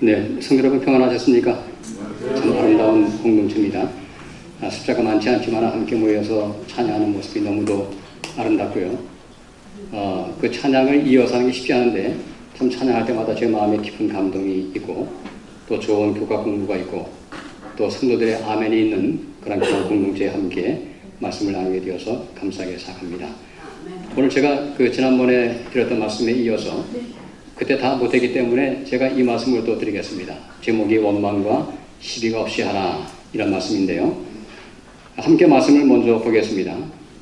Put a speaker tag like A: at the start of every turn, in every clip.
A: 네, 성도 여러분 평안하셨습니까? 참 아름다운 공동체입니다. 숫자가 많지 않지만 함께 모여서 찬양하는 모습이 너무도 아름답고요. 그 찬양을 이어서 하는 게 쉽지 않은데 참 찬양할 때마다 제 마음에 깊은 감동이 있고 또 좋은 교과 공부가 있고 또 성도들의 아멘이 있는 그런 공동체에 함께 말씀을 나누게 되어서 감사하게 생각합니다. 오늘 제가 지난번에 드렸던 말씀에 이어서 그때 다 못했기 때문에 제가 이 말씀을 또 드리겠습니다. 제목이 원망과 시비가 없이 하라, 이런 말씀인데요. 함께 말씀을 먼저 보겠습니다.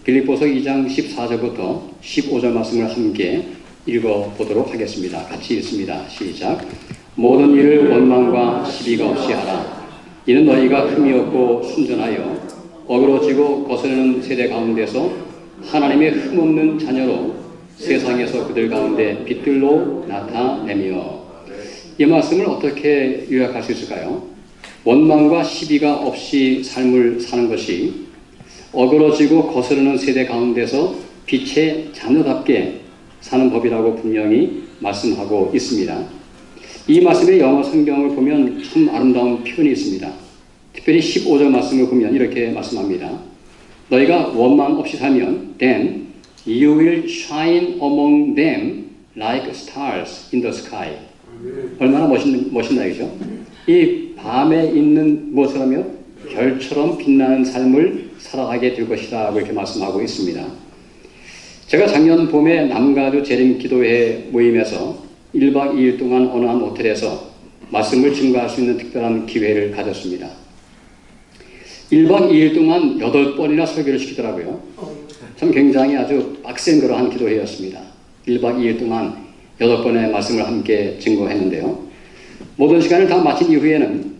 A: 빌립보서 2장 14절부터 15절 말씀을 함께 읽어보도록 하겠습니다. 같이 읽습니다. 시작. 모든 일을 원망과 시비가 없이 하라. 이는 너희가 흠이 없고 순전하여 어그러지고 거스르는 세대 가운데서 하나님의 흠없는 자녀로 세상에서 그들 가운데 빛들로 나타내며. 이 말씀을 어떻게 요약할 수 있을까요? 원망과 시비가 없이 삶을 사는 것이 어그러지고 거스르는 세대 가운데서 빛의 자녀답게 사는 법이라고 분명히 말씀하고 있습니다. 이 말씀의 영어 성경을 보면 참 아름다운 표현이 있습니다. 특별히 15절 말씀을 보면 이렇게 말씀합니다. 너희가 원망 없이 살면 then you will shine among them like stars in the sky. 얼마나 멋있나 이죠? 이 밤에 있는 무엇이라며 별처럼 빛나는 삶을 살아가게 될 것이다, 이렇게 말씀하고 있습니다. 제가 작년 봄에 남가주 재림 기도회 모임에서 1박 2일 동안 어느 한 호텔에서 말씀을 증거할 수 있는 특별한 기회를 가졌습니다. 1박 2일 동안 8번이나 설교를 시키더라고요. 참 굉장히 아주 빡센 그러한 기도회였습니다. 1박 2일 동안 8번의 말씀을 함께 증거했는데요. 모든 시간을 다 마친 이후에는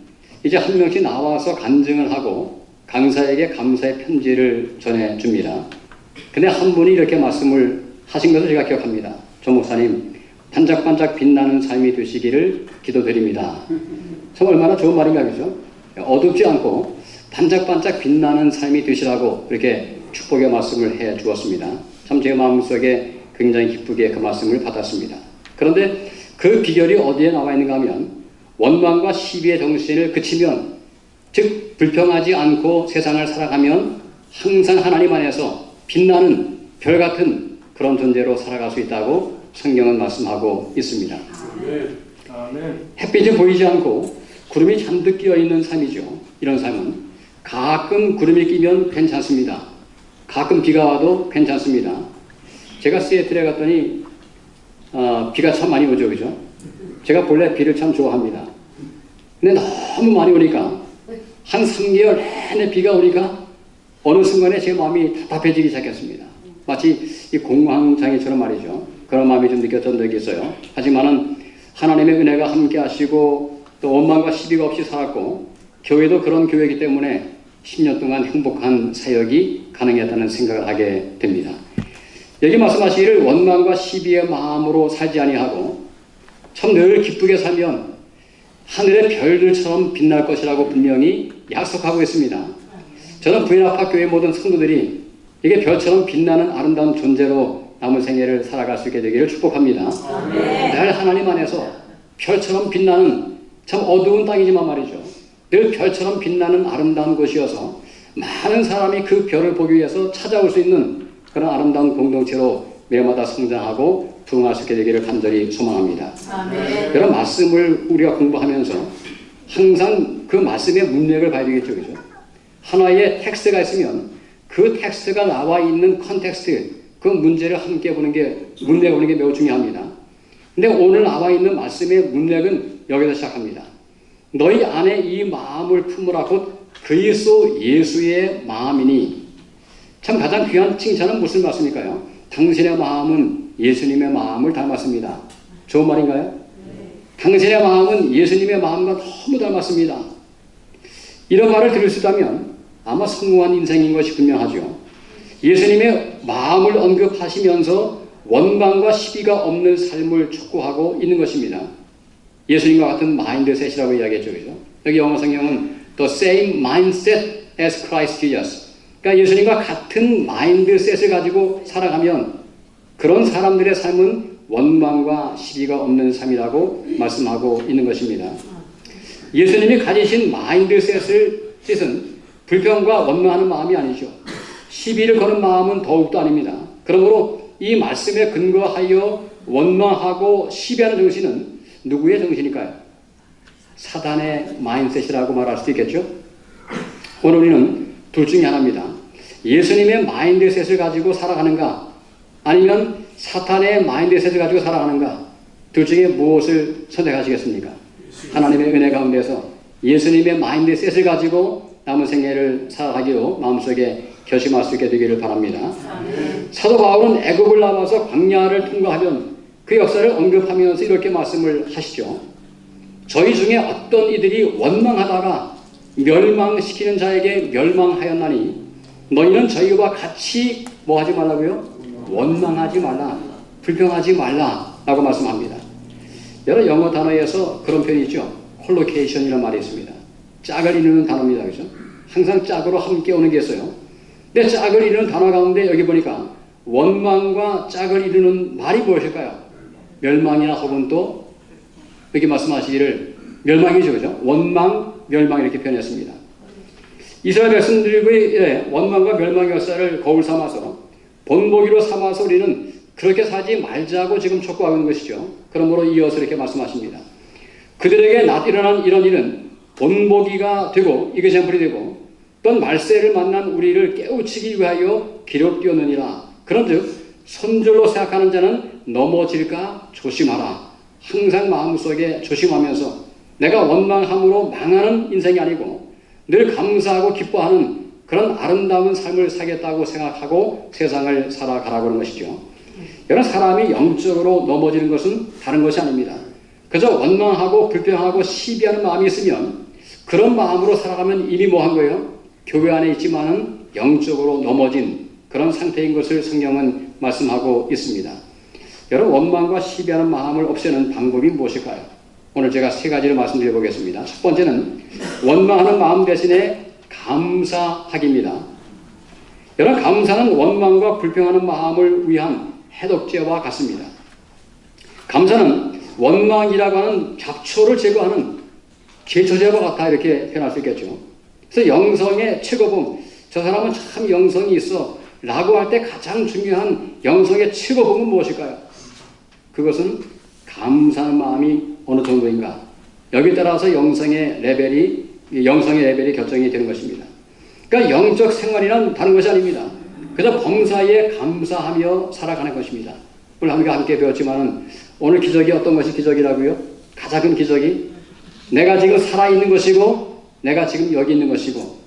A: 이제 한 명씩 나와서 간증을 하고 강사에게 감사의 편지를 전해줍니다. 근데 한 분이 이렇게 말씀을 하신 것을 제가 기억합니다. 조 목사님, 반짝반짝 빛나는 삶이 되시기를 기도드립니다. 참 얼마나 좋은 말인가, 그죠? 어둡지 않고 반짝반짝 빛나는 삶이 되시라고 그렇게 축복의 말씀을 해 주었습니다. 참 제 마음속에 굉장히 기쁘게 그 말씀을 받았습니다. 그런데 그 비결이 어디에 나와 있는가 하면 원망과 시비의 정신을 그치면, 즉 불평하지 않고 세상을 살아가면 항상 하나님 안에서 빛나는 별 같은 그런 존재로 살아갈 수 있다고 성경은 말씀하고 있습니다. 아멘. 햇빛이 보이지 않고 구름이 잔뜩 끼어있는 삶이죠. 이런 삶은 가끔 구름이 끼면 괜찮습니다. 가끔 비가 와도 괜찮습니다. 제가 시애틀에 갔더니 비가 참 많이 오죠, 그죠? 제가 본래 비를 참 좋아합니다. 근데 너무 많이 오니까 한 3개월 내내 비가 오니까 어느 순간에 제 마음이 답답해지기 시작했습니다. 마치 이 공황장애처럼 말이죠. 그런 마음이 좀 느꼈던 적이 있어요. 하지만은 하나님의 은혜가 함께 하시고 또 원망과 시비가 없이 살았고 교회도 그런 교회이기 때문에 10년 동안 행복한 사역이 가능했다는 생각을 하게 됩니다. 여기 말씀하시기를 원망과 시비의 마음으로 살지 아니하고 참 늘 기쁘게 살면 하늘의 별들처럼 빛날 것이라고 분명히 약속하고 있습니다. 저는 부인아파교회 모든 성도들이 이게 별처럼 빛나는 아름다운 존재로 남은 생애를 살아갈 수 있게 되기를 축복합니다. 늘 하나님 안에서 별처럼 빛나는 참 어두운 땅이지만 말이죠. 늘 별처럼 빛나는 아름다운 곳이어서 많은 사람이 그 별을 보기 위해서 찾아올 수 있는 그런 아름다운 공동체로 매일마다 성장하고 부흥할 수 있게 되기를 간절히 소망합니다. 아멘. 이런 말씀을 우리가 공부하면서 항상 그 말씀의 문맥을 봐야 되겠죠, 그죠? 하나의 텍스트가 있으면 그 텍스트가 나와 있는 컨텍스트, 그 문제를 함께 보는 게, 문맥을 보는 게 매우 중요합니다. 근데 오늘 나와 있는 말씀의 문맥은 여기서 시작합니다. 너희 안에 이 마음을 품으라 곧 그리스도 예수의 마음이니. 참 가장 귀한 칭찬은 무슨 말씀일까요? 당신의 마음은 예수님의 마음을 닮았습니다. 좋은 말인가요? 네. 당신의 마음은 예수님의 마음과 너무 닮았습니다. 이런 말을 들을 수 있다면 아마 성공한 인생인 것이 분명하죠. 예수님의 마음을 언급하시면서 원망과 시비가 없는 삶을 촉구하고 있는 것입니다. 예수님과 같은 마인드셋이라고 이야기했죠, 그죠? 여기 영어 성경은 the same mindset as Christ Jesus. 그러니까 예수님과 같은 마인드셋을 가지고 살아가면 그런 사람들의 삶은 원망과 시비가 없는 삶이라고 말씀하고 있는 것입니다. 예수님이 가지신 마인드셋은 불평과 원망하는 마음이 아니죠. 시비를 거는 마음은 더욱도 아닙니다. 그러므로 이 말씀에 근거하여 원망하고 시비하는 정신은 누구의 정신일까요? 사단의 마인드셋이라고 말할 수 있겠죠. 오늘 우리는 둘 중에 하나입니다. 예수님의 마인드셋을 가지고 살아가는가, 아니면 사탄의 마인드셋을 가지고 살아가는가, 둘 중에 무엇을 선택하시겠습니까? 하나님의 은혜 가운데서 예수님의 마인드셋을 가지고 남은 생애를 살아가기로 마음속에 결심할 수 있게 되기를 바랍니다. 사도 바울은 애굽을 나와서 광야를 통과하면 그 역사를 언급하면서 이렇게 말씀을 하시죠. 저희 중에 어떤 이들이 원망하다가 멸망시키는 자에게 멸망하였나니 너희는 저희와 같이 뭐 하지 말라고요? 원망하지 말라, 불평하지 말라 라고 말씀합니다. 여러 영어 단어에서 그런 표현이 있죠. 콜로케이션이라는 말이 있습니다. 짝을 이루는 단어입니다. 그죠? 항상 짝으로 함께 오는 게 있어요. 근데 짝을 이루는 단어 가운데 여기 보니까 원망과 짝을 이루는 말이 무엇일까요? 멸망이나 혹은 또 여기 말씀하시기를 멸망이죠. 그죠? 원망, 멸망 이렇게 표현했습니다. 이스라엘 백성들의 원망과 멸망의 역사를 거울 삼아서 본보기로 삼아서 우리는 그렇게 살지 말자고 지금 촉구하고 있는 것이죠. 그러므로 이어서 이렇게 말씀하십니다. 그들에게 일어난 이런 일은 본보기가 되고 이그젬플이 되고 또한 말세를 만난 우리를 깨우치기 위하여 기록되었느니라. 그런즉 손절로 생각하는 자는 넘어질까 조심하라. 항상 마음속에 조심하면서 내가 원망함으로 망하는 인생이 아니고 늘 감사하고 기뻐하는 그런 아름다운 삶을 살겠다고 생각하고 세상을 살아가라고 하는 것이죠. 여러 사람이 영적으로 넘어지는 것은 다른 것이 아닙니다. 그저 원망하고 불평하고 시비하는 마음이 있으면 그런 마음으로 살아가면 이미 뭐 한 거예요? 교회 안에 있지만은 영적으로 넘어진 그런 상태인 것을 성경은 말씀하고 있습니다. 여러분, 원망과 시비하는 마음을 없애는 방법이 무엇일까요? 오늘 제가 세 가지를 말씀드려 보겠습니다. 첫 번째는 원망하는 마음 대신에 감사하기입니다. 여러분, 감사는 원망과 불평하는 마음을 위한 해독제와 같습니다. 감사는 원망이라고 하는 잡초를 제거하는 제초제와 같아 이렇게 표현할 수 있겠죠. 그래서 영성의 최고봉, 저 사람은 참 영성이 있어 라고 할 때 가장 중요한 영성의 최고봉은 무엇일까요? 그것은 감사하는 마음이 어느 정도인가. 여기에 따라서 영성의 레벨이 결정이 되는 것입니다. 그러니까 영적 생활이란 다른 것이 아닙니다. 그저 범사에 감사하며 살아가는 것입니다. 오늘 우리가 함께 배웠지만 오늘 기적이 어떤 것이 기적이라고요? 가장 큰 기적이 내가 지금 살아있는 것이고 내가 지금 여기 있는 것이고,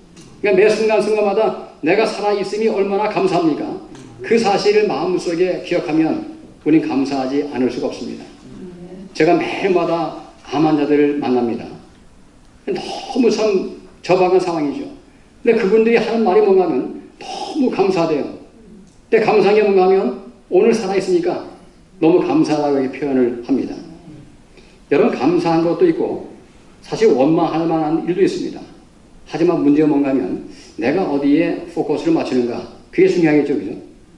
A: 그러니까 매 순간순간마다 내가 살아있음이 얼마나 감사합니까? 그 사실을 마음속에 기억하면 우리는 감사하지 않을 수가 없습니다. 제가 매일마다 암 환자들을 만납니다. 너무 참 저박한 상황이죠. 근데 그분들이 하는 말이 뭔가 하면 너무 감사하대요. 근데 감사한 게 뭔가 하면 오늘 살아있으니까 너무 감사하다고 이렇게 표현을 합니다. 여러분, 감사한 것도 있고 사실 원망할 만한 일도 있습니다. 하지만 문제가 뭔가 하면 내가 어디에 포커스를 맞추는가, 그게 중요하겠죠. 그죠?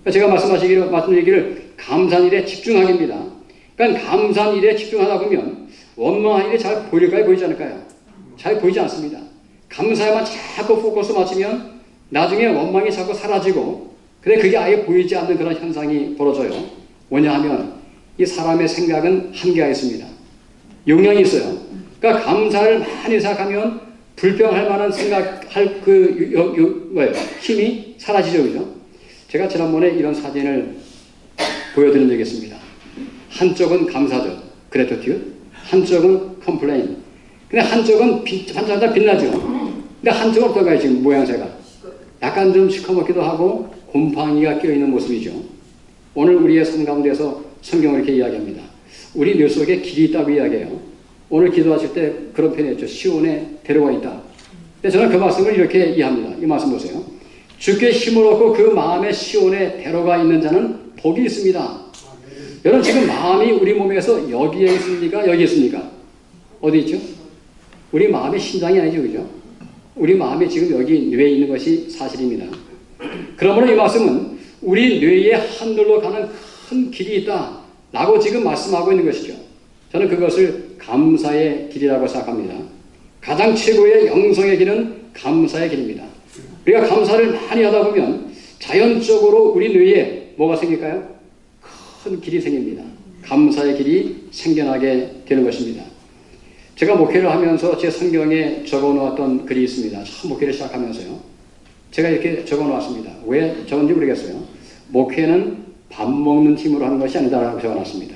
A: 그러니까 제가 말씀드리기를 감사한 일에 집중하기입니다. 그러니까 감사한 일에 집중하다 보면 원망한 일이 잘 보일까요? 보이지 않을까요? 잘 보이지 않습니다. 감사에만 자꾸 포커스 맞추면 나중에 원망이 자꾸 사라지고, 근데 그게 아예 보이지 않는 그런 현상이 벌어져요. 왜냐하면 이 사람의 생각은 한계가 있습니다. 용량이 있어요. 그러니까 감사를 많이 생각하면 불평할 만한 생각할 힘이 사라지죠. 그죠? 제가 지난번에 이런 사진을 보여드린 적이 있습니다. 한쪽은 감사죠. 그래티튜드. 한쪽은 컴플레인. 근데 한쪽은 반짝반짝 빛나죠. 근데 한쪽은 어떤가요? 지금 모양새가. 약간 좀 시커멓기도 하고 곰팡이가 껴있는 모습이죠. 오늘 우리의 삶 가운데서 성경을 이렇게 이야기합니다. 우리 뇌 속에 길이 있다고 이야기해요. 오늘 기도하실 때 그런 표현이었죠. 시온에 데려와 있다. 근데 저는 그 말씀을 이렇게 이해합니다. 이 말씀 보세요. 주께 힘을 얻고 그 마음의 시온에 데려가 있는 자는 복이 있습니다. 여러분, 지금 마음이 우리 몸에서 여기에 있습니까? 여기 있습니까? 어디 있죠? 우리 마음의 심장이 아니죠. 그죠? 우리 마음이 지금 여기 뇌에 있는 것이 사실입니다. 그러므로 이 말씀은 우리 뇌에 하늘로 가는 큰 길이 있다. 라고 지금 말씀하고 있는 것이죠. 저는 그것을 감사의 길이라고 생각합니다. 가장 최고의 영성의 길은 감사의 길입니다. 우리가 감사를 많이 하다 보면 자연적으로 우리 뇌에 뭐가 생길까요? 큰 길이 생깁니다. 감사의 길이 생겨나게 되는 것입니다. 제가 목회를 하면서 제 성경에 적어놓았던 글이 있습니다. 처음 목회를 시작하면서요. 제가 이렇게 적어놓았습니다. 왜 적은지 모르겠어요. 목회는 밥 먹는 팀으로 하는 것이 아니다라고 적어놨습니다.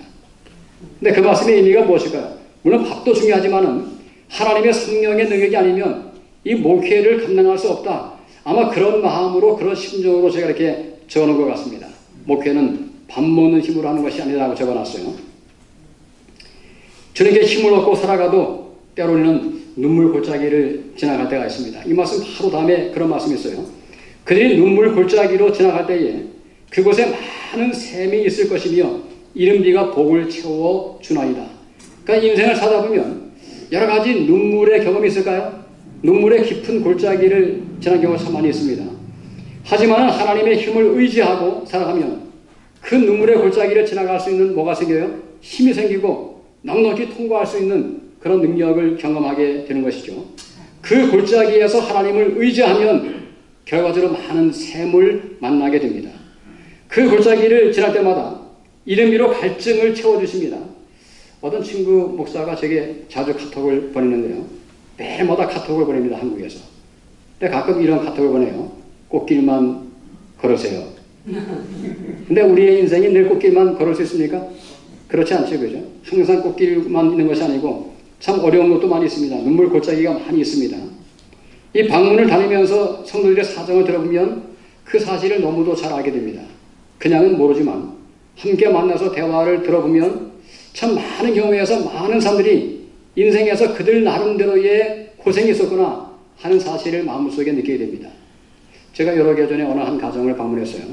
A: 근데 그 말씀의 의미가 무엇일까요? 물론 밥도 중요하지만은 하나님의 성령의 능력이 아니면 이 목회를 감당할 수 없다. 아마 그런 마음으로 그런 심정으로 제가 이렇게 적어놓은 것 같습니다. 목회는 밥 먹는 힘으로 하는 것이 아니라고 적어놨어요. 저는 이렇게 힘을 얻고 살아가도 때로는 눈물 골짜기를 지나갈 때가 있습니다. 이 말씀 바로 다음에 그런 말씀이 있어요. 그들이 눈물 골짜기로 지나갈 때에 그곳에 많은 샘이 있을 것이며 이른 비가 복을 채워 주나이다. 그러니까 인생을 살다 보면 여러 가지 눈물의 경험이 있을까요? 눈물의 깊은 골짜기를 지난 경우가 참 많이 있습니다. 하지만 하나님의 힘을 의지하고 살아가면 그 눈물의 골짜기를 지나갈 수 있는 뭐가 생겨요? 힘이 생기고 넉넉히 통과할 수 있는 그런 능력을 경험하게 되는 것이죠. 그 골짜기에서 하나님을 의지하면 결과적으로 많은 샘을 만나게 됩니다. 그 골짜기를 지날 때마다 이름비로 갈증을 채워주십니다. 어떤 친구 목사가 제게 자주 카톡을 보내는데요. 매일마다 카톡을 보냅니다. 한국에서. 근데 가끔 이런 카톡을 보내요. 꽃길만 걸으세요. 근데 우리의 인생이 늘 꽃길만 걸을 수 있습니까? 그렇지 않죠. 그죠? 항상 꽃길만 있는 것이 아니고 참 어려운 것도 많이 있습니다. 눈물 골짜기가 많이 있습니다. 이 방문을 다니면서 성도들의 사정을 들어보면 그 사실을 너무도 잘 알게 됩니다. 그냥은 모르지만 함께 만나서 대화를 들어보면 참 많은 경우에서 많은 사람들이 인생에서 그들 나름대로의 고생이 있었구나 하는 사실을 마음속에 느끼게 됩니다. 제가 여러 개 전에 어느 한 가정을 방문했어요.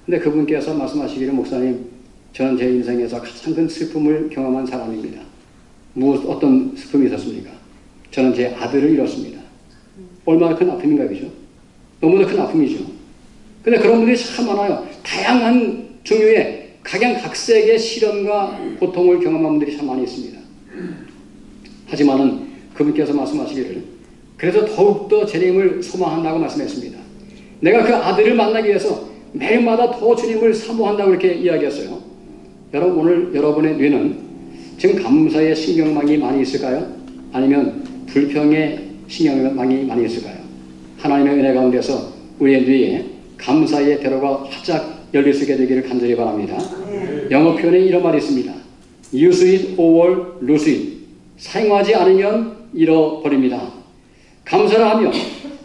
A: 근데 그분께서 말씀하시기를 목사님, 저는 제 인생에서 가장 큰 슬픔을 경험한 사람입니다. 어떤 슬픔이 있었습니까? 저는 제 아들을 잃었습니다. 얼마나 큰 아픔인가 그죠? 너무나 큰 아픔이죠. 근데 그런 분들이 참 많아요. 다양한 종류의 각양각색의 시련과 고통을 경험한 분들이 참 많이 있습니다. 하지만은 그분께서 말씀하시기를 그래서 더욱더 주님을 소망한다고 말씀했습니다. 내가 그 아들을 만나기 위해서 매일마다 더 주님을 사모한다고 이렇게 이야기했어요. 여러분 오늘 여러분의 뇌는 지금 감사의 신경망이 많이 있을까요? 아니면 불평의 신경망이 많이 있을까요? 하나님의 은혜 가운데서 우리의 뇌에 감사의 대로가 활짝 열릴 수 있게 되기를 간절히 바랍니다. 영어 표현에 이런 말이 있습니다. Use it or lose it. 사용하지 않으면 잃어버립니다. 감사를 하면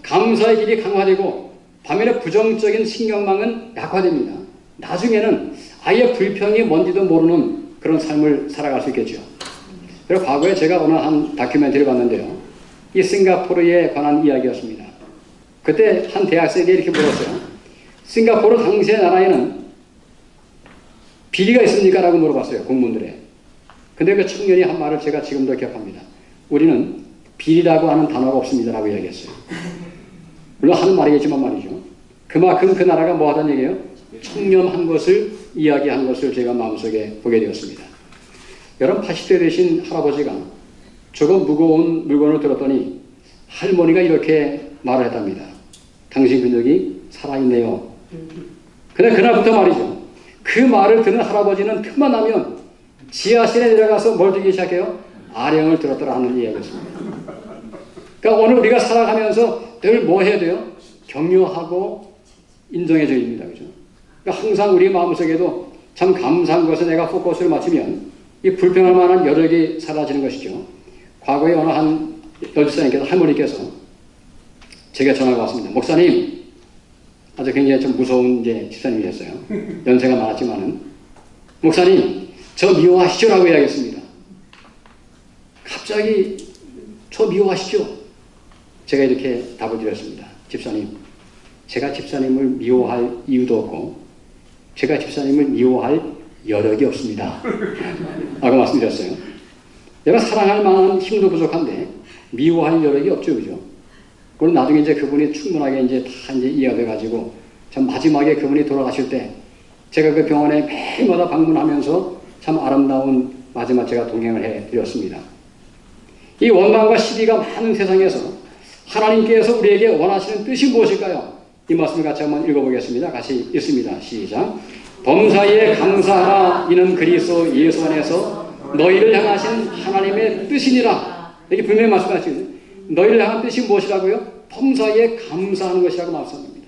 A: 감사의 길이 강화되고 반면에 부정적인 신경망은 약화됩니다. 나중에는 아예 불평이 뭔지도 모르는 그런 삶을 살아갈 수 있겠죠. 그리고 과거에 제가 어느 한 다큐멘터리를 봤는데요. 이 싱가포르에 관한 이야기였습니다. 그때 한 대학생에게 이렇게 물었어요. 싱가포르 당시의 나라에는 비리가 있습니까? 라고 물어봤어요. 공무원들에. 근데 그 청년이 한 말을 제가 지금도 기억합니다. 우리는 비리라고 하는 단어가 없습니다. 라고 이야기했어요. 물론 하는 말이겠지만 말이죠. 그만큼 그 나라가 뭐 하다는 얘기예요? 청렴한 것을 이야기한 것을 제가 마음속에 보게 되었습니다. 여러분 80대 되신 할아버지가 조금 무거운 물건을 들었더니 할머니가 이렇게 말을 했답니다. 당신 근육이 살아있네요. 근데 그날부터 말이죠. 그 말을 듣는 할아버지는 틈만 나면 지하실에 내려가서 뭘 들기 시작해요? 아령을 들었더라 하는 이야기였습니다. 그러니까 오늘 우리가 살아가면서 늘 뭐 해야 돼요? 격려하고 인정해줘야 됩니다. 그죠? 그러니까 항상 우리 마음속에도 참 감사한 것에 내가 포커스를 맞추면 이 불평할 만한 여력이 사라지는 것이죠. 과거에 어느 한 여집사님께서 할머니께서 제게 전화가 왔습니다. 목사님, 아주 굉장히 좀 무서운 이제 집사님이셨어요. 연세가 많았지만은 목사님, 저 미워하시죠? 라고 이야기했습니다. 갑자기 저 미워하시죠? 제가 이렇게 답을 드렸습니다. 집사님, 제가 집사님을 미워할 이유도 없고 제가 집사님을 미워할 여력이 없습니다. 라고 말씀드렸어요. 내가 사랑할 만한 힘도 부족한데 미워할 여력이 없죠. 그죠? 그럼 나중에 이제 그분이 충분하게 이제 다 이제 이해가 돼가지고 전 마지막에 그분이 돌아가실 때 제가 그 병원에 매일마다 방문하면서 참 아름다운 마지막 제가 동행을 해드렸습니다. 이 원망과 시비가 많은 세상에서 하나님께서 우리에게 원하시는 뜻이 무엇일까요? 이 말씀을 같이 한번 읽어보겠습니다. 같이 읽습니다. 시작. 범사에 감사하라. 이는 그리스도 예수 안에서 너희를 향하신 하나님의 뜻이니라. 여기 분명히 말씀하시죠. 너희를 향한 뜻이 무엇이라고요? 범사에 감사하는 것이라고 말씀합니다.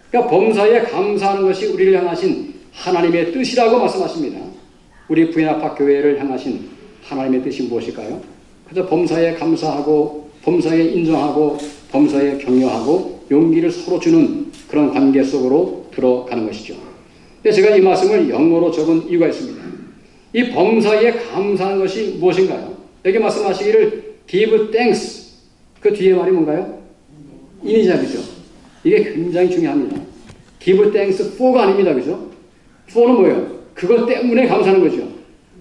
A: 그러니까 범사에 감사하는 것이 우리를 향하신 하나님의 뜻이라고 말씀하십니다. 우리 부인아파 교회를 향하신 하나님의 뜻이 무엇일까요? 그래서 범사에 감사하고 범사에 인정하고 범사에 격려하고 용기를 서로 주는 그런 관계 속으로 들어가는 것이죠. 근데 제가 이 말씀을 영어로 적은 이유가 있습니다. 이 범사에 감사하는 것이 무엇인가요? 여기 말씀하시기를 give thanks. 그 뒤에 말이 뭔가요? 인이작이죠. 이게 굉장히 중요합니다. give thanks for가 아닙니다. 그죠? for는 뭐예요? 그것 때문에 감사하는 거죠.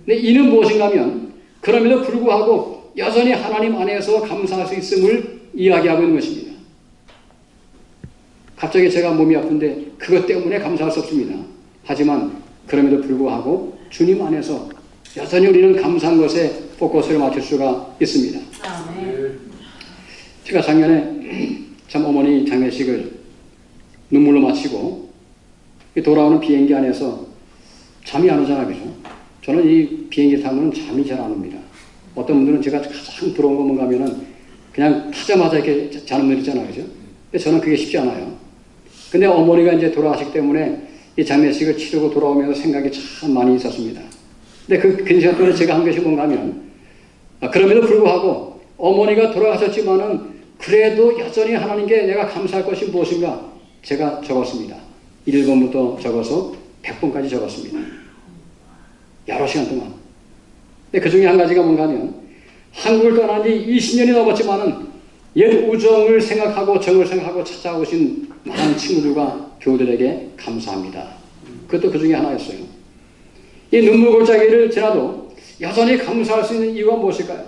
A: 근데 이는 무엇인가 하면 그럼에도 불구하고 여전히 하나님 안에서 감사할 수 있음을 이야기하고 있는 것입니다. 갑자기 제가 몸이 아픈데 그것 때문에 감사할 수 없습니다. 하지만 그럼에도 불구하고 주님 안에서 여전히 우리는 감사한 것에 포커스를 맞출 수가 있습니다. 제가 작년에 참 어머니 장례식을 눈물로 마치고 돌아오는 비행기 안에서 잠이 안 오잖아요. 그죠? 저는 이 비행기 타면 잠이 잘 안 옵니다. 어떤 분들은 제가 가장 부러운 거 뭔가 하면은 그냥 타자마자 이렇게 자는 분 있잖아요. 그죠? 근데 저는 그게 쉽지 않아요. 근데 어머니가 이제 돌아가시기 때문에 이 장례식을 치르고 돌아오면서 생각이 참 많이 있었습니다. 근데 그 시간 동안에 제가 한 것이 뭔가 하면 그럼에도 불구하고 어머니가 돌아가셨지만은 그래도 여전히 하나님께 내가 감사할 것이 무엇인가 제가 적었습니다. 1번부터 적어서 100번까지 적었습니다. 여러 시간 동안. 근데 그 중에 한 가지가 뭔가 하면 한국을 떠난 지 20년이 넘었지만은 옛 우정을 생각하고 정을 생각하고 찾아오신 많은 친구들과 교우들에게 감사합니다. 그것도 그 중에 하나였어요. 이 눈물 골짜기를 지나도 여전히 감사할 수 있는 이유가 무엇일까요?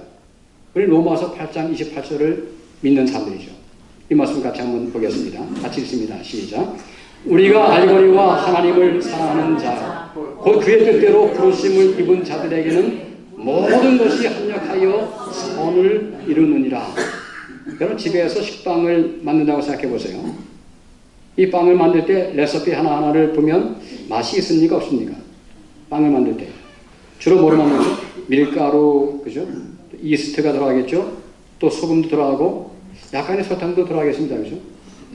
A: 우리 로마서 8장 28절을 믿는 사람들이죠. 이 말씀 같이 한번 보겠습니다. 같이 읽습니다. 시작. 우리가 알거니와 하나님을 사랑하는 자, 곧 그의 뜻대로 부르심을 입은 자들에게는 모든 것이 합력하여 선을 이루느니라. 여러분 집에서 식빵을 만든다고 생각해 보세요. 이 빵을 만들 때 레시피 하나하나를 보면 맛이 있습니까? 없습니까? 빵을 만들 때. 주로 뭐로 만들죠? 밀가루, 그죠? 이스트가 들어가겠죠? 또 소금도 들어가고 약간의 설탕도 들어가겠습니다. 그죠?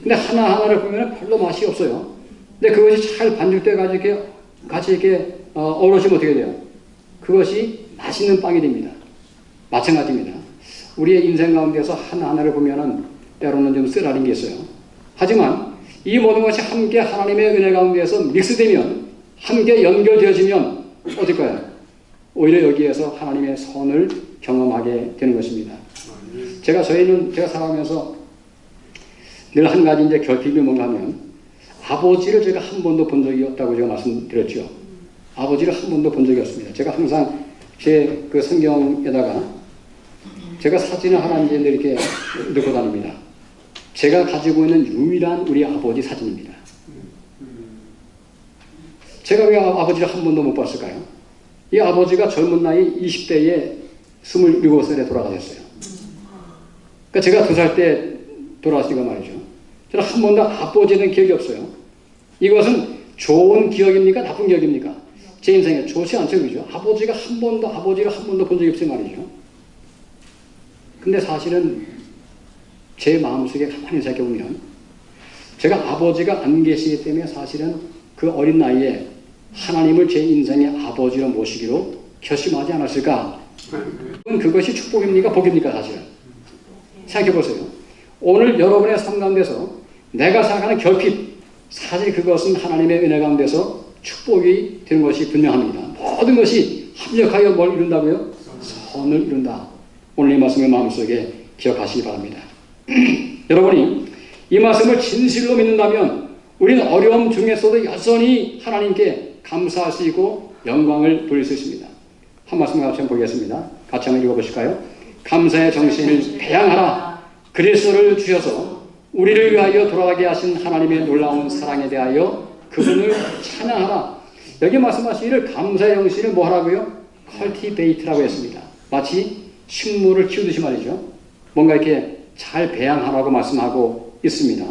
A: 근데 하나하나를 보면 별로 맛이 없어요. 근데 그것이 잘 반죽돼가지고 이렇게 같이 이렇게 어우러지면 어떻게 돼요? 그것이 맛있는 빵이 됩니다. 마찬가지입니다. 우리의 인생 가운데서 하나하나를 보면은 때로는 좀 쓰라린 게 있어요. 하지만 이 모든 것이 함께 하나님의 은혜 가운데서 믹스되면 함께 연결되어지면 어떨까요? 오히려 여기에서 하나님의 선을 경험하게 되는 것입니다. 제가 살아가면서 늘 한 가지 이제 결핍이 뭔가 하면 아버지를 제가 한 번도 본 적이 없다고 제가 말씀드렸죠. 아버지를 한 번도 본 적이 없습니다. 제가 항상 제 그 성경에다가 제가 사진을 하나 이제 이렇게 넣고 다닙니다. 제가 가지고 있는 유일한 우리 아버지 사진입니다. 제가 왜 아버지를 한 번도 못 봤을까요? 이 아버지가 젊은 나이 20대에 27살에 돌아가셨어요. 그러니까 제가 2살 때 돌아가시니까 말이죠. 저는 한 번도 아버지에 대한 기억이 없어요. 이것은 좋은 기억입니까? 나쁜 기억입니까? 제 인생에 좋지 않죠, 그죠? 아버지를 한 번도 본 적이 없어요, 말이죠. 근데 사실은 제 마음속에 가만히 생각해보면 제가 아버지가 안 계시기 때문에 사실은 그 어린 나이에 하나님을 제 인생의 아버지로 모시기로 결심하지 않았을까? 그것이 축복입니까? 복입니까? 사실은. 생각해보세요. 오늘 여러분의 삶 가운데서 내가 생각하는 결핍, 사실 그것은 하나님의 은혜 가운데서 축복이 되는 것이 분명합니다. 모든 것이 합력하여 뭘 이룬다고요? 선을 이룬다. 오늘 이 말씀을 마음속에 기억하시기 바랍니다. 여러분이 이 말씀을 진실로 믿는다면 우리는 어려움 중에서도 여전히 하나님께 감사할 수 있고 영광을 돌릴 수 있습니다. 한 말씀 같이 한번 보겠습니다. 같이 한번 읽어보실까요? 감사의 정신을 배양하라. 그리스도를 주셔서 우리를 위하여 돌아가게 하신 하나님의 놀라운 사랑에 대하여 그분을 찬양하라. 여기 말씀하시기를 감사의 영신을 뭐 하라고요? 컬티베이트라고 했습니다. 마치 식물을 키우듯이 말이죠. 뭔가 이렇게 잘 배양하라고 말씀하고 있습니다.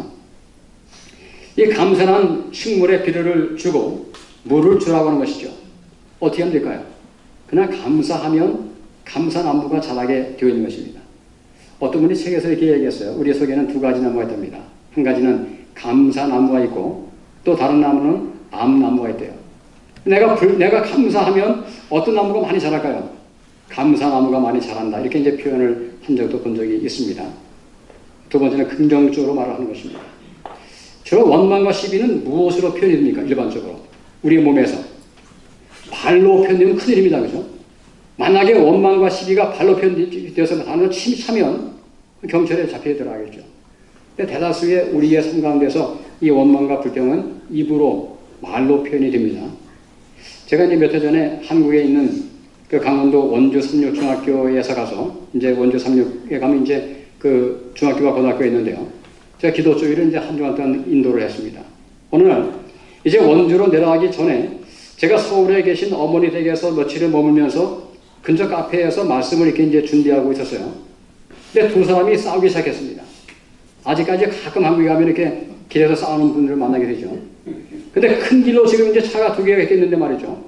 A: 이 감사는 식물에 비료를 주고 물을 주라고 하는 것이죠. 어떻게 하면 될까요? 그냥 감사하면 감사나무가 자라게 되어 있는 것입니다. 어떤 분이 책에서 이렇게 얘기했어요. 우리 속에는 두 가지 나무가 있답니다. 한 가지는 감사나무가 있고 또 다른 나무는 암나무가 있대요. 내가 감사하면 어떤 나무가 많이 자랄까요? 감사나무가 많이 자란다. 이렇게 이제 표현을 한 적도 본 적이 있습니다. 두 번째는 긍정적으로 말을 하는 것입니다. 주로 원망과 시비는 무엇으로 표현이 됩니까? 일반적으로. 우리 몸에서. 발로 표현되면 큰일입니다. 그죠? 만약에 원망과 시비가 발로 표현되어서 단어를 차면 경찰에 잡혀 들어가겠죠. 근데 대다수의 우리의 삶 가운데서 이 원망과 불평은 입으로, 말로 표현이 됩니다. 제가 이제 몇 해 전에 한국에 있는 그 강원도 원주 삼육중학교에서 가서 이제 원주 삼육에 가면 이제 그 중학교와 고등학교가 있는데요. 제가 기도 조율을 이제 한 주간 동안 인도를 했습니다. 어느 날 이제 원주로 내려가기 전에 제가 서울에 계신 어머니 댁에서 며칠을 머물면서 근처 카페에서 말씀을 이렇게 이제 준비하고 있었어요. 근데 두 사람이 싸우기 시작했습니다. 아직까지 가끔 한국에 가면 이렇게 길에서 싸우는 분들을 만나게 되죠. 근데 큰 길로 지금 이제 차가 두 개가 있는데 말이죠.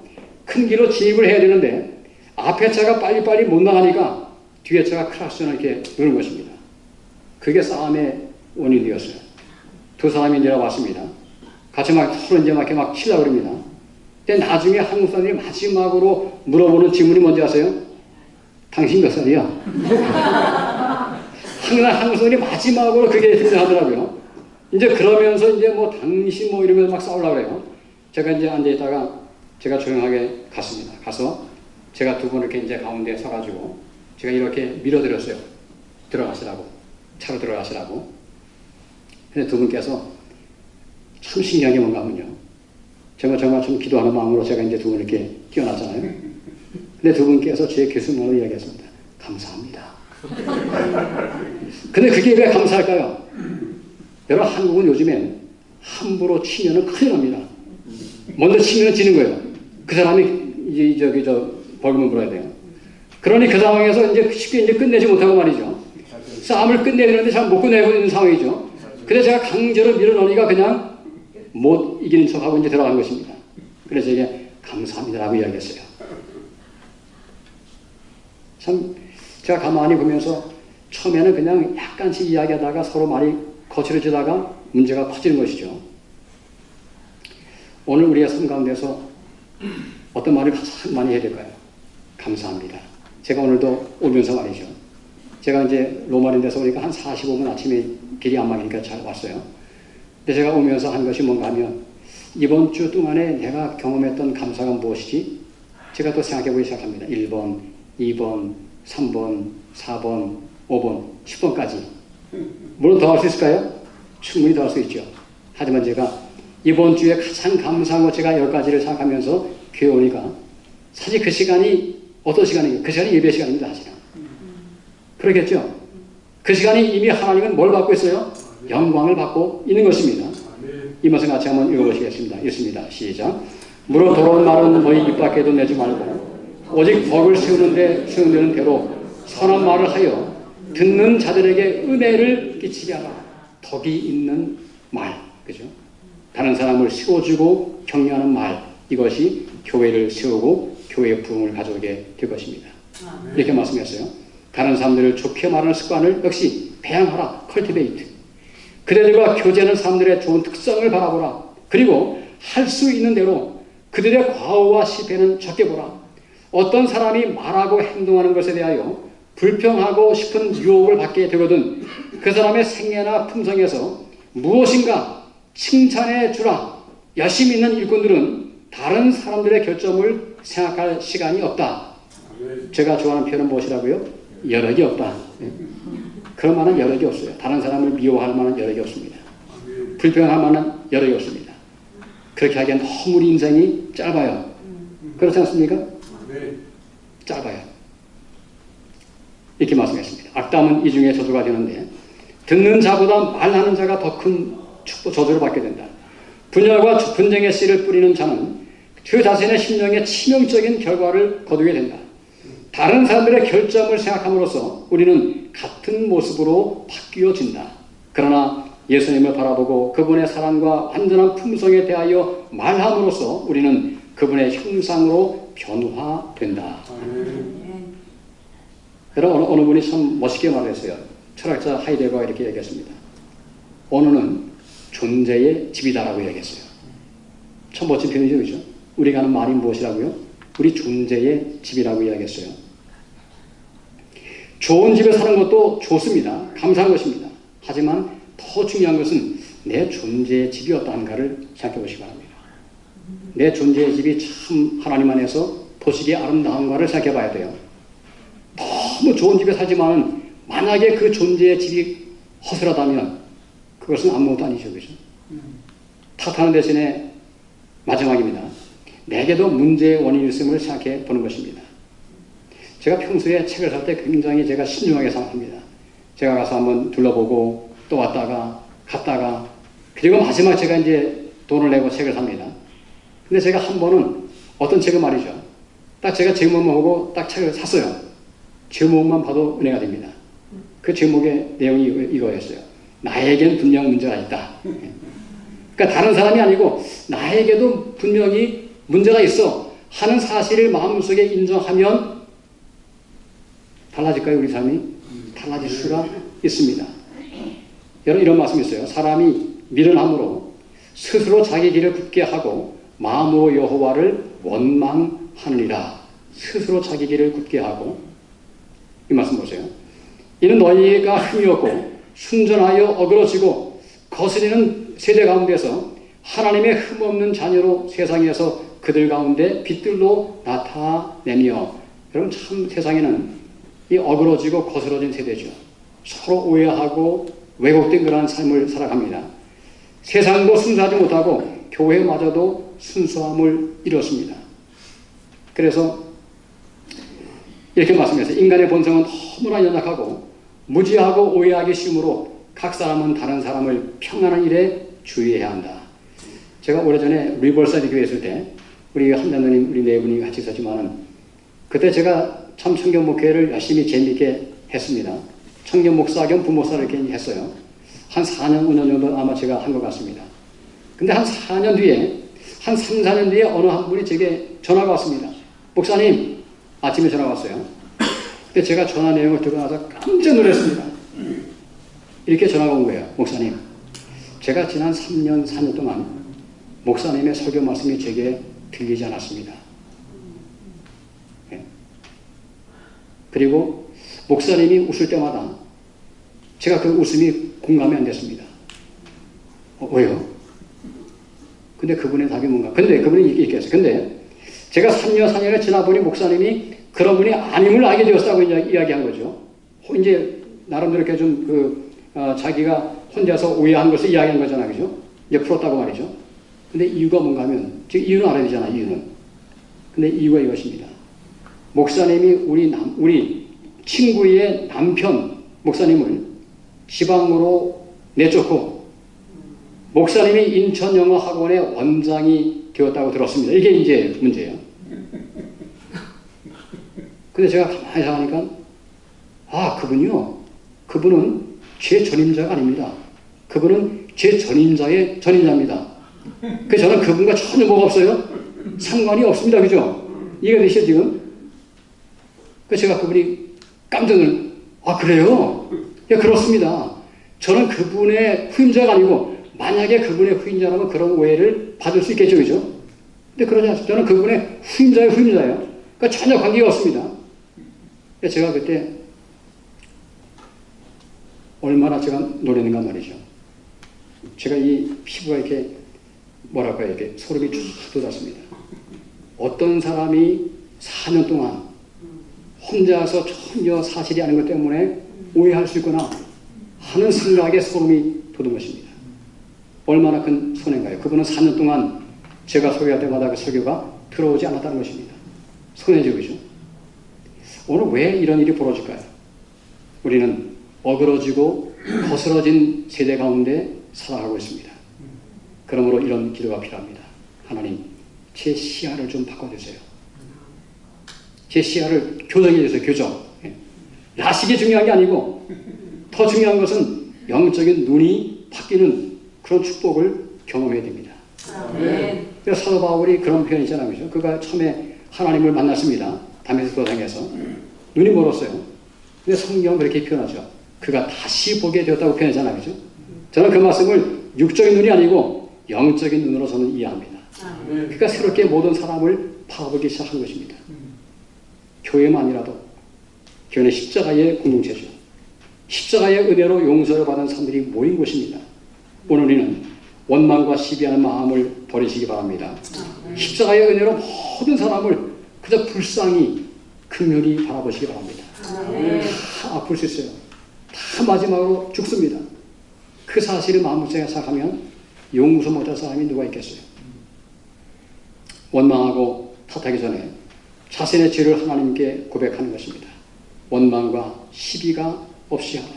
A: 큰 길로 진입을 해야 되는데 앞에 차가 빨리빨리 못 나가니까 뒤에 차가 클락션을 이렇게 누는 것입니다. 그게 싸움의 원인이 되었어요. 두 사람이 내려왔습니다. 같이 서로 이제 이렇게 막 치려고 그럽니다. 근데 나중에 한국 사람들이 마지막으로 물어보는 질문이 뭔지 아세요? 당신 몇 살이야? 항상 한국 사람들이 마지막으로 그게 등장하더라고요. 이제 그러면서 이제 뭐 당신 뭐 이러면서 막 싸우려고 그래요. 제가 이제 앉아있다가 제가 조용하게 갔습니다. 가서 제가 두 분 이렇게 이제 가운데 서가지고 제가 이렇게 밀어드렸어요. 들어가시라고. 차로 들어가시라고. 근데 두 분께서 참 신기한 게 뭔가 하면요. 제가 정말 좀 기도하는 마음으로 제가 이제 두 분 이렇게 뛰어났잖아요. 근데 두 분께서 제 교수님으로 이야기했습니다. 감사합니다. 근데 그게 왜 감사할까요? 여러분, 한국은 요즘엔 함부로 치면은 큰일 납니다. 먼저 치면 지는 거예요. 그 사람이 이제 벌금을 물어야 돼요. 그러니 그 상황에서 이제 쉽게 이제 끝내지 못하고 말이죠. 싸움을 끝내야 되는데 잘 못 끝내고 있는 상황이죠. 근데 제가 강제로 밀어넣으니까 그냥 못 이기는 척하고 이제 들어간 것입니다. 그래서 이게 감사합니다라고 이야기했어요. 참 제가 가만히 보면서 처음에는 그냥 약간씩 이야기하다가 서로 말이 거칠어지다가 문제가 커지는 것이죠. 오늘 우리의 삶 가운데서 어떤 말을 가장 많이 해야 될까요? 감사합니다. 제가 오늘도 오면서 말이죠. 제가 이제 로마린데서 오니까 한 45분 아침에 길이 안 막히니까 잘 왔어요. 근데 제가 오면서 한 것이 뭔가 하면 이번 주 동안에 내가 경험했던 감사가 무엇이지? 제가 또 생각해 보기 시작합니다. 1번, 2번, 3번, 4번, 5번, 10번까지. 물론 더 할 수 있을까요? 충분히 더 할 수 있죠. 하지만 제가 이번 주에 가장 감사한 것 제가 10가지를 생각하면서 교회 오니까 사실 그 시간이 어떤 시간이에요? 그 시간이 예배 시간입니다. 사실은. 그렇겠죠? 그 시간이 이미 하나님은 뭘 받고 있어요? 영광을 받고 있는 것입니다. 이 말씀 같이 한번 읽어보시겠습니다. 읽습니다. 시작. 물어 돌아온 말은 너희 입 밖에도 내지 말고 오직 덕을 세우는 대로 선한 말을 하여 듣는 자들에게 은혜를 끼치게 하라. 덕이 있는 말. 그죠? 다른 사람을 세워주고 격려하는 말. 이것이 교회를 세우고 교회의 부흥을 가져오게 될 것입니다. 이렇게 말씀했어요. 다른 사람들을 좋게 말하는 습관을 역시 배양하라. 컬티베이트. 그들과 교제하는 사람들의 좋은 특성을 바라보라. 그리고 할 수 있는 대로 그들의 과오와 실패는 적게 보라. 어떤 사람이 말하고 행동하는 것에 대하여 불평하고 싶은 유혹을 받게 되거든 그 사람의 생애나 품성에서 무엇인가 칭찬해 주라. 열심히 있는 일꾼들은 다른 사람들의 결점을 생각할 시간이 없다. 제가 좋아하는 표현은 무엇이라고요? 여력이 없다. 그럴 만한 여력이 없어요. 다른 사람을 미워할 만한 여력이 없습니다. 불평할 만한 여력이 없습니다. 그렇게 하기엔 너무 우리 인생이 짧아요. 그렇지 않습니까? 짧아요. 이렇게 말씀했습니다. 악담은 이 중에 저주가 되는데 듣는 자보다 말하는 자가 더 큰 저주를 받게 된다. 분열과 분쟁의 씨를 뿌리는 자는 그 자신의 심령에 치명적인 결과를 거두게 된다. 다른 사람들의 결점을 생각함으로써 우리는 같은 모습으로 바뀌어진다. 그러나 예수님을 바라보고 그분의 사랑과 완전한 품성에 대하여 말함으로써 우리는 그분의 형상으로 변화된다. 여러분, 어느 분이 참 멋있게 말했어요. 철학자 하이데거가 이렇게 얘기했습니다. 언어는 존재의 집이다라고 얘기했어요. 참 멋진 표현이죠, 그죠? 우리가 하는 말이 무엇이라고요? 우리 존재의 집이라고 이야기했어요. 좋은 집에 사는 것도 좋습니다. 감사한 것입니다. 하지만 더 중요한 것은 내 존재의 집이 어떠한가를 생각해 보시기 바랍니다. 내 존재의 집이 참 하나님 안에서 보시기에 아름다운가를 생각해 봐야 돼요. 너무 좋은 집에 살지만 만약에 그 존재의 집이 허술하다면 그것은 아무것도 아니죠, 그죠? 탓하는 대신에 마지막입니다. 내게도 문제의 원인이 있음을 생각해 보는 것입니다. 제가 평소에 책을 살 때 굉장히 제가 신중하게 생각합니다. 제가 가서 한번 둘러보고 또 왔다가 갔다가 그리고 마지막 제가 이제 돈을 내고 책을 삽니다. 근데 제가 한 번은 어떤 책을 말이죠. 딱 제가 제목만 보고 딱 책을 샀어요. 제목만 봐도 은혜가 됩니다. 그 제목의 내용이 이거였어요. 나에겐 분명 문제가 있다. 그러니까 다른 사람이 아니고 나에게도 분명히 문제가 있어 하는 사실을 마음속에 인정하면 달라질까요? 우리 삶이? 달라질 수가 있습니다. 여러분 이런 말씀이 있어요. 사람이 미련함으로 스스로 자기 길을 굳게 하고 마음으로 여호와를 원망하느니라. 스스로 자기 길을 굳게 하고 이 말씀 보세요. 이는 너희가 흠이 없고 순전하여 어그러지고 거스리는 세대 가운데서 하나님의 흠없는 자녀로 세상에서 그들 가운데 빛들로 나타내며 여러분 참 세상에는 이 어그러지고 거스러진 세대죠. 서로 오해하고 왜곡된 그러한 삶을 살아갑니다. 세상도 순수하지 못하고 교회마저도 순수함을 잃었습니다. 그래서 이렇게 말씀했어요. 인간의 본성은 너무나 연약하고 무지하고 오해하기 쉬우므로 각 사람은 다른 사람을 평안한 일에 주의해야 한다. 제가 오래전에 리버사이드 교회 있을 때 우리 한자누님 우리 네 분이 같이 있었지만은 그때 제가 참 청년 목회를 열심히 재미있게 했습니다. 청년 목사 겸 부목사를 이렇게 했어요. 한 4년, 5년 정도 아마 제가 한 것 같습니다. 근데 한 4년 뒤에, 한 3, 4년 뒤에 어느 한 분이 제게 전화가 왔습니다. 목사님, 아침에 전화가 왔어요. 근데 제가 전화 내용을 듣고 나서 깜짝 놀랐습니다. 이렇게 전화가 온 거예요. 목사님, 제가 지난 3년, 4년 동안 목사님의 설교 말씀이 제게 들리지 않았습니다. 네. 그리고 목사님이 웃을 때마다 제가 그 웃음이 공감이 안 됐습니다. 왜요? 근데 그분의 답이 뭔가? 근데 그분이 이렇게 했어요. 근데 제가 3년, 4년을 지나보니 목사님이 그런 분이 아님을 알게 되었다고 이야기한 거죠. 이제 나름대로 이렇게 좀 자기가 혼자서 오해한 것을 이야기한 거잖아요. 그죠? 이제 풀었다고 말이죠. 근데 이유가 뭔가 하면, 지금 이유는 알아야 되잖아요. 이유는. 근데 이유가 이것입니다. 목사님이 우리 친구의 남편 목사님을 지방으로 내쫓고 목사님이 인천영어학원의 원장이 되었다고 들었습니다. 이게 이제 문제예요. 근데 제가 가만히 생각하니까 그분이요. 그분은 제 전임자가 아닙니다. 그분은 제 전임자의 전임자입니다. 그래서 저는 그분과 전혀 뭐가 없어요? 상관이 없습니다. 그죠? 이해되시죠 지금? 그래서 제가 그분이 깜짝 놀랐어요. 그래요? 예, 그렇습니다. 저는 그분의 후임자가 아니고 만약에 그분의 후임자라면 그런 오해를 받을 수 있겠죠. 그죠? 근데 그러지 않습니다. 저는 그분의 후임자의 후임자예요. 그러니까 전혀 관계가 없습니다. 제가 그때 얼마나 제가 놀랐는가 말이죠. 제가 이 피부가 이렇게 뭐랄까요, 이렇게 소름이 쭉 돋았습니다. 어떤 사람이 4년 동안 혼자서 전혀 사실이 아닌 것 때문에 오해할 수 있구나 하는 생각에 소름이 돋은 것입니다. 얼마나 큰 손해인가요? 그분은 4년 동안 제가 설교할 때마다 그 설교가 들어오지 않았다는 것입니다. 손해죠, 그죠? 오늘 왜 이런 일이 벌어질까요? 우리는 어그러지고 거스러진 세대 가운데 살아가고 있습니다. 그러므로 이런 기도가 필요합니다. 하나님, 제 시야를 좀 바꿔주세요. 제 시야를 교정해주세요. 교정. 라식이 중요한 게 아니고 더 중요한 것은 영적인 눈이 바뀌는 그런 축복을 경험해야 됩니다. 그래서 사도 바울이 그런 표현이잖아요. 그죠? 그가 처음에 하나님을 만났습니다. 다메섹 도상에서 눈이 멀었어요. 근데 성경은 그렇게 표현하죠. 그가 다시 보게 되었다고 표현하잖아요. 그죠? 저는 그 말씀을 육적인 눈이 아니고 영적인 눈으로 저는 이해합니다. 그러니까 새롭게 모든 사람을 바라보기 시작한 것입니다. 교회만이라도 교회는 십자가의 공동체죠. 십자가의 은혜로 용서를 받은 사람들이 모인 곳입니다. 오늘 우리는 원망과 시비하는 마음을 버리시기 바랍니다. 십자가의 은혜로 모든 사람을 그저 불쌍히 긍휼히 바라보시기 바랍니다. 다 아플 수 있어요. 다 마지막으로 죽습니다. 그 사실을 마음속에 생각하면 용서 못할 사람이 누가 있겠어요? 원망하고 탓하기 전에 자신의 죄를 하나님께 고백하는 것입니다. 원망과 시비가 없이 하라.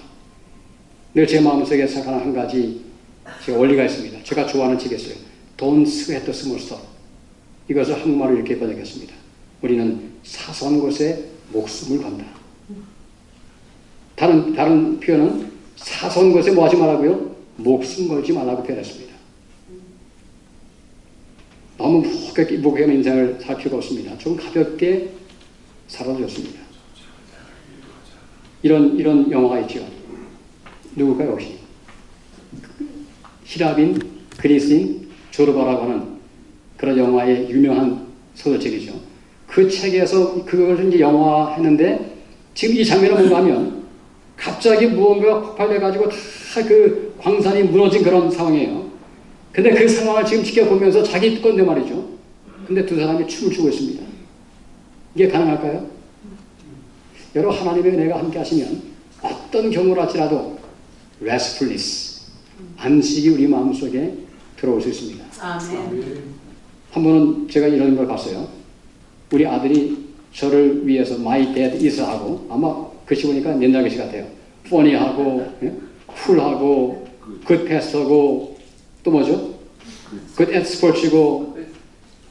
A: 늘 제 마음속에 생각하는 한 가지 제가 원리가 있습니다. 제가 좋아하는 책이 있어요. Don't sweat the small stuff. 이것을 한국말로 이렇게 번역했습니다. 우리는 사소한 것에 목숨을 건다. 다른 표현은 사소한 것에 뭐 하지 말라고요? 목숨 걸지 말라고 표현했습니다. 너무 무겁게 인생을 살 필요가 없습니다. 좀 가볍게 살아도 좋습니다. 이런 영화가 있죠. 누굴까요, 혹시? 히라빈, 그리스인, 조르바라고 하는 그런 영화의 유명한 소설책이죠. 그 책에서 그걸 이제 영화했는데 지금 이 장면은 뭔가 하면 갑자기 무언가가 폭발돼가지고 다 그 광산이 무너진 그런 상황이에요. 근데 그 상황을 지금 지켜보면서 자기 건데 말이죠. 근데 두 사람이 춤을 추고 있습니다. 이게 가능할까요? 여러분, 하나님의 은혜가 함께 하시면 어떤 경우를 할지라도 restfulness, 안식이 우리 마음속에 들어올 수 있습니다. 아멘. 한 번은 제가 이런 걸 봤어요. 우리 아들이 저를 위해서 my dad is 하고, 아마 글씨 보니까 옛날 글씨 같아요. funny하고, 쿨하고, good pastor고, 또 뭐죠? good at sports고,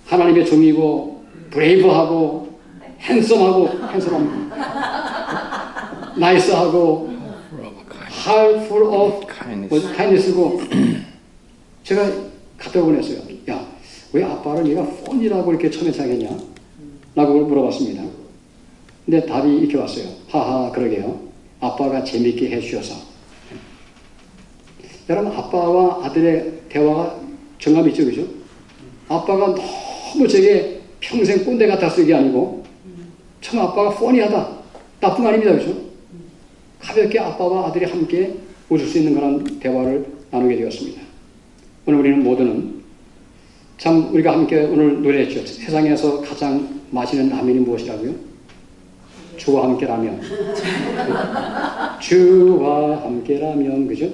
A: 하나님의 종이고, brave하고, handsome하고, nice하고, heart full of kindness고, 제가 갖다 보냈어요. 야, 왜 아빠를 얘가 funny라고 이렇게 처음에 생각했냐? 라고 물어봤습니다. 근데 답이 이렇게 왔어요. 하하, 그러게요. 아빠가 재밌게 해주셔서. 여러분, 아빠와 아들의 대화가 정감이 있죠, 그죠? 아빠가 너무 제게 평생 꼰대 같았을 게 아니고, 참 아빠가 뻔히하다. 나쁜 거 아닙니다, 그죠? 가볍게 아빠와 아들이 함께 웃을 수 있는 그런 대화를 나누게 되었습니다. 오늘 우리는 모두는 참 우리가 함께 오늘 노래했죠. 세상에서 가장 맛있는 라면이 무엇이라고요? 주와 함께 라면. 주와 함께 라면, 그죠?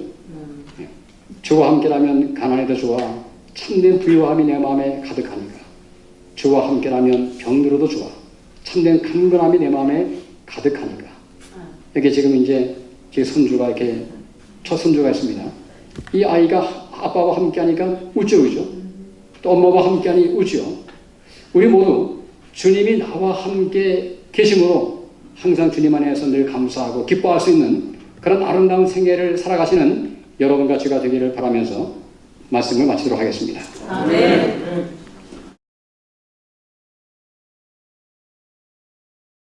A: 주와 함께 라면 가난해도 좋아. 참된 부유함이 내 마음에 가득하니까. 주와 함께 라면 병들어도 좋아. 참된 강건함이 내 마음에 가득하니까. 이렇게 지금 이제 제 손주가 이렇게 첫 손주가 있습니다. 이 아이가 아빠와 함께 하니까 웃죠, 그죠? 또 엄마와 함께 하니 웃죠. 우리 모두 주님이 나와 함께 계심으로 항상 주님 안에서 늘 감사하고 기뻐할 수 있는 그런 아름다운 생애를 살아가시는 여러분과 제가 되기를 바라면서 말씀을 마치도록 하겠습니다. 아멘.